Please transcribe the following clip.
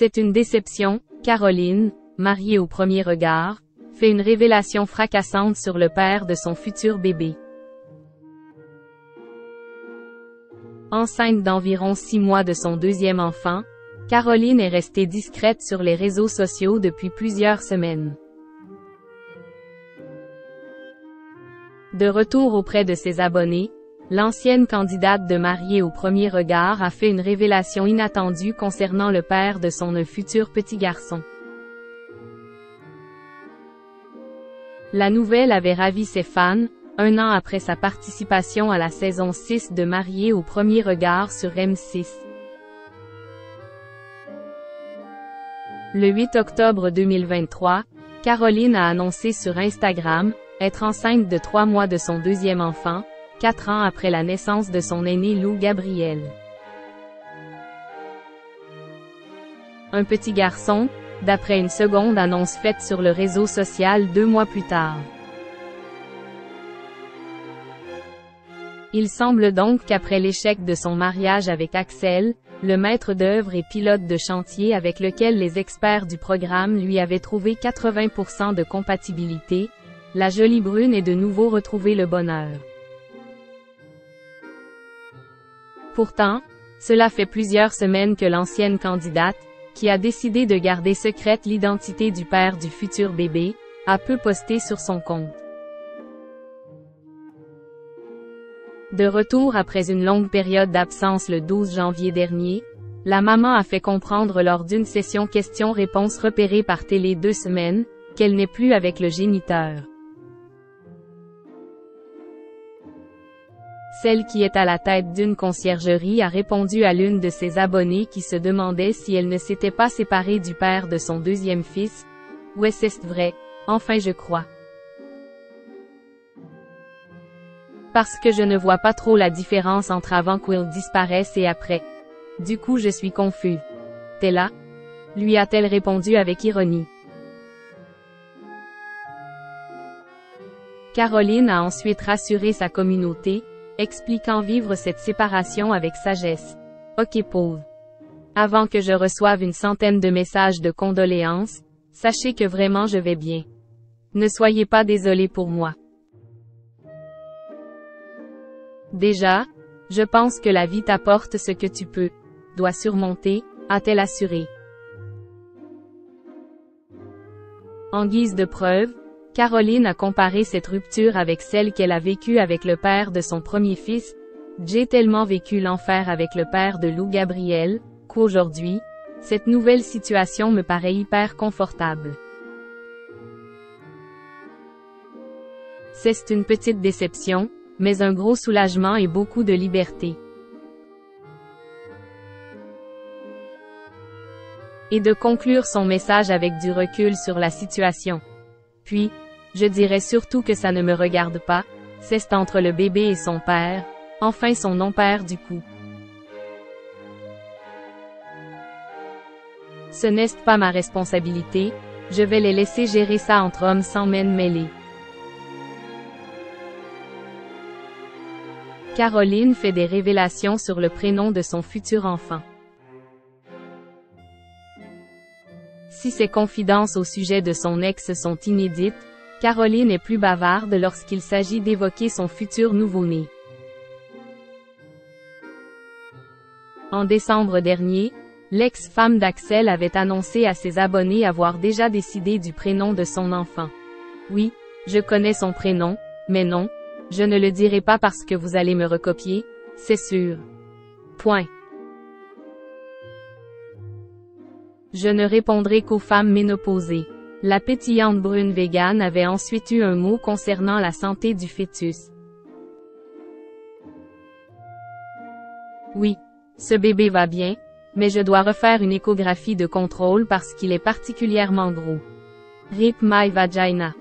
C'est une déception. Caroline, mariée au premier regard, fait une révélation fracassante sur le père de son futur bébé. Enceinte d'environ 6 mois de son deuxième enfant, Caroline est restée discrète sur les réseaux sociaux depuis plusieurs semaines. De retour auprès de ses abonnés, l'ancienne candidate de mariée au premier regard a fait une révélation inattendue concernant le père de son futur petit garçon. La nouvelle avait ravi ses fans, un an après sa participation à la saison 6 de Mariée au premier regard sur M6. Le 8 octobre 2023, Caroline a annoncé sur Instagram être enceinte de 3 mois de son deuxième enfant, 4 ans après la naissance de son aîné Lou Gabriel. Un petit garçon, d'après une seconde annonce faite sur le réseau social 2 mois plus tard. Il semble donc qu'après l'échec de son mariage avec Axel, le maître d'œuvre et pilote de chantier avec lequel les experts du programme lui avaient trouvé 80% de compatibilité, la jolie brune est de nouveau retrouvée le bonheur. Pourtant, cela fait plusieurs semaines que l'ancienne candidate, qui a décidé de garder secrète l'identité du père du futur bébé, a peu posté sur son compte. De retour après une longue période d'absence le 12 janvier dernier, la maman a fait comprendre lors d'une session questions-réponses repérée par Télé 2 semaines, qu'elle n'est plus avec le géniteur. Celle qui est à la tête d'une conciergerie a répondu à l'une de ses abonnées qui se demandait si elle ne s'était pas séparée du père de son deuxième fils. « Ouais, c'est vrai, enfin je crois. Parce que je ne vois pas trop la différence entre avant qu'il disparaisse et après. Du coup je suis confus. T'es là ?» lui a-t-elle répondu avec ironie. Caroline a ensuite rassuré sa communauté, expliquant vivre cette séparation avec sagesse. « Ok pauvre. Avant que je reçoive une centaine de messages de condoléances, sachez que vraiment je vais bien. Ne soyez pas désolés pour moi. Déjà, je pense que la vie t'apporte ce que tu dois surmonter, a-t-elle assuré. En guise de preuve, Caroline a comparé cette rupture avec celle qu'elle a vécue avec le père de son premier fils. « J'ai tellement vécu l'enfer avec le père de Lou Gabriel, qu'aujourd'hui, cette nouvelle situation me paraît hyper confortable. C'est une petite déception, mais un gros soulagement et beaucoup de liberté. » Et de conclure son message avec du recul sur la situation. Puis, je dirais surtout que ça ne me regarde pas, c'est entre le bébé et son père, enfin son non-père du coup. Ce n'est pas ma responsabilité, je vais les laisser gérer ça entre hommes sans m'en mêler. Caroline fait des révélations sur le prénom de son futur enfant. Si ses confidences au sujet de son ex sont inédites, Caroline est plus bavarde lorsqu'il s'agit d'évoquer son futur nouveau-né. En décembre dernier, l'ex-femme d'Axel avait annoncé à ses abonnés avoir déjà décidé du prénom de son enfant. « Oui, je connais son prénom, mais non, je ne le dirai pas parce que vous allez me recopier, c'est sûr. Point. Je ne répondrai qu'aux femmes ménopausées. » La pétillante brune végane avait ensuite eu un mot concernant la santé du fœtus. « Oui, ce bébé va bien, mais je dois refaire une échographie de contrôle parce qu'il est particulièrement gros. Rip my vagina. »